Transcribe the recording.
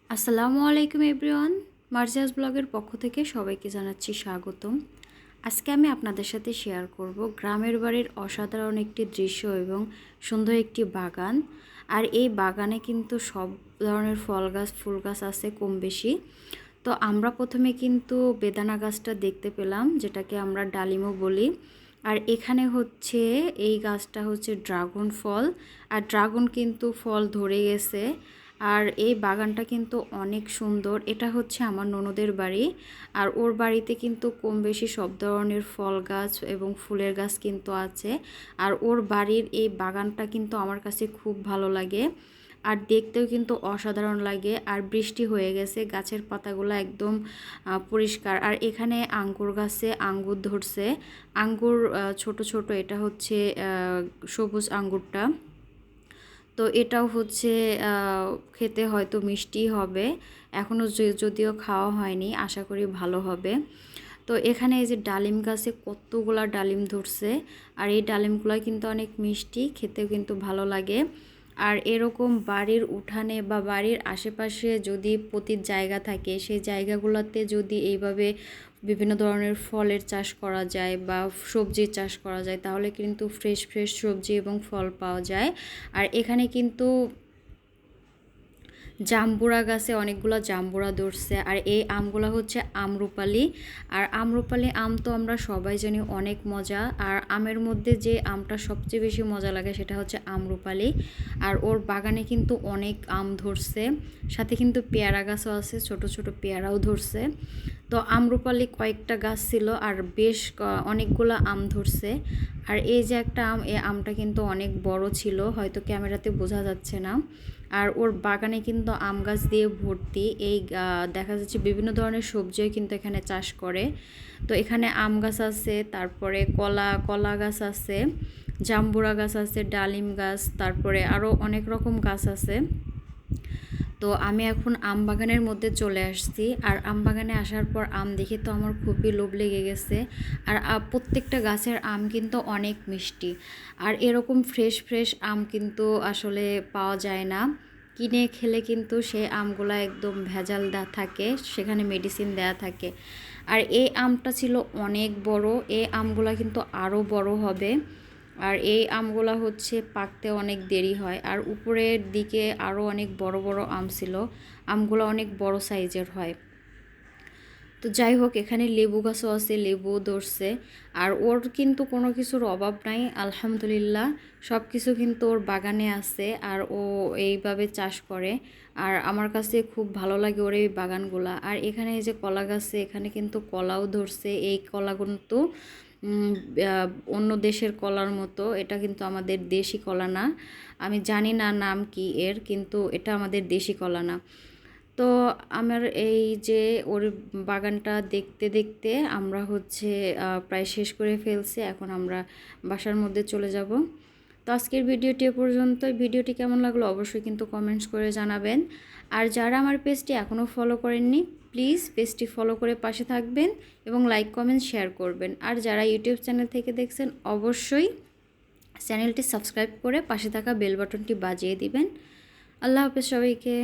আসসালামু আলাইকুম এভরিওয়ান। মার্জিয়াস ব্লগের পক্ষ থেকে সবাইকে জানাচ্ছি স্বাগতম। আজকে আমি আপনাদের সাথে শেয়ার করব গ্রামের বাড়ির অসাধারণ একটি দৃশ্য এবং সুন্দর একটি বাগান। আর এই বাগানে কিন্তু সব ধরনের ফল গাছ ফুল গাছ আছে কম বেশি। তো আমরা প্রথমে কিন্তু বেদানা গাছটা দেখতে পেলাম, যেটাকে আমরা ডালিমও বলি। আর এখানে হচ্ছে এই গাছটা হচ্ছে ড্রাগন ফল, আর ড্রাগন কিন্তু ফল ধরে গেছে। আর এই বাগানটা কিন্তু অনেক সুন্দর। এটা হচ্ছে আমার ননদের বাড়ি, আর ওর বাড়িতে কিন্তু কম বেশি সব ধরনের ফল গাছ এবং ফুলের গাছ কিন্তু আছে। আর ওর বাড়ির এই বাগানটা কিন্তু আমার কাছে খুব ভালো লাগে, আর দেখতেও কিন্তু অসাধারণ লাগে। আর বৃষ্টি হয়ে গেছে, গাছের পাতাগুলো একদম পরিষ্কার। আর এখানে আঙ্গুর গাছে আঙ্গুর ধরছে, আঙ্গুর ছোট ছোট, এটা হচ্ছে সবুজ আঙ্গুরটা। তো এটাও হচ্ছে খেতে হয়তো মিষ্টি হবে, এখনও যদিও খাওয়া হয়নি, আশা করি ভালো হবে। তো এখানে এই যে ডালিম গাছে কতগুলা ডালিম ধরছে, আর এই ডালিমগুলো কিন্তু অনেক মিষ্টি, খেতেও কিন্তু ভালো লাগে। আর এরকম বাড়ির উঠানে বা বাড়ির আশেপাশে যদি পতির জায়গা থাকে, সেই জায়গাগুলোতে যদি এইভাবে বিভিন্ন ধরনের ফলের চাষ করা যায় বা সবজির চাষ করা যায়, তাহলে কিন্তু ফ্রেশ ফ্রেশ সবজি এবং ফল পাওয়া যায়। আর এখানে কিন্তু জাম্বুরা গাছে অনেকগুলো জাম্বুরা ধরছে, আর এই আমগুলো হচ্ছে আমরুপালি। আর আমরুপালি আম তো আমরা সবাই জানি অনেক মজা, আর আমের মধ্যে যে আমটা সবচেয়ে বেশি মজা লাগে সেটা হচ্ছে আমরুপালি। আর ওর বাগানে কিন্তু অনেক আম ধরছে, সাথে কিন্তু পেয়ারা গাছও আছে, ছোট ছোট পেয়ারাও ধরছে। তো আমরুপালি কয়েকটা গাছ ছিল, আর বেশ অনেকগুলো আম ধরছে। আর এই যে একটা আম, এই আমটা কিন্তু অনেক বড় ছিল, হয়তো ক্যামেরাতে বোঝা যাচ্ছে না। আর ওর বাগানে কিন্তু আম গাছ দিয়ে ভর্তি। এই দেখা যাচ্ছে বিভিন্ন ধরনের সবজিও কিন্তু এখানে চাষ করে। তো এখানে আম গাছ আছে, তারপরে কলা গাছ আছে, জাম্বুরা গাছ আছে, ডালিম গাছ, তারপরে আরও অনেক রকম গাছ আছে। তো আমি এখন আম বাগানের মধ্যে চলে আসছি, আর আম বাগানে আসার পর আম দেখে তো আমার খুবই লোভ লেগে গেছে। আর প্রত্যেকটা গাছের আম কিন্তু অনেক মিষ্টি, আর এরকম ফ্রেশ ফ্রেশ আম কিন্তু আসলে পাওয়া যায় না। কিনে খেলে কিন্তু সেই আমগুলো একদম ভেজাল দেওয়া থাকে, সেখানে মেডিসিন দেওয়া থাকে। আর এই আমটা ছিল অনেক বড়, এই আমগুলো কিন্তু আরও বড় হবে। আর এই আমগুলো হচ্ছে পাকতে অনেক দেরি হয়, আর উপরের দিকে আরও অনেক বড় বড় আম ছিল, আমগুলো অনেক বড় সাইজের হয়। তো যাই হোক, এখানে লেবু গাছও আছে, লেবুও ধরছে। আর ওর কিন্তু কোনো কিছুর অভাব নাই, আলহামদুলিল্লাহ, সব কিছু কিন্তু ওর বাগানে আছে, আর ও এইভাবে চাষ করে। আর আমার কাছে খুব ভালো লাগে ওর এই বাগানগুলা। আর এখানে এই যে কলা গাছে, এখানে কিন্তু কলাও ধরছে। এই কলা কিন্তু অন্য দেশের কলার মতো, এটা কিন্তু আমাদের দেশি কলা না। আমি জানি না নাম কি এর, কিন্তু এটা আমাদের দেশি কলা না। তো আমার এই যে ওর বাগানটা দেখতে দেখতে আমরা হচ্ছে প্রায় শেষ করে ফেলছি, এখন আমরা বাসার মধ্যে চলে যাব। তো আজকের ভিডিওটি এ পর্যন্ত। ভিডিওটি কেমন লাগলো অবশ্যই কিন্তু কমেন্টস করে জানাবেন। আর যারা আমার পেজটি এখনও ফলো করেননি, প্লিজ পেজটি ফলো করে পাশে থাকবেন এবং লাইক কমেন্ট শেয়ার করবেন। আর যারা ইউটিউব চ্যানেল থেকে দেখছেন, অবশ্যই চ্যানেলটি সাবস্ক্রাইব করে পাশে থাকা বেল বাটনটি বাজিয়ে দিবেন। আল্লাহ হাফেজ সবাইকে।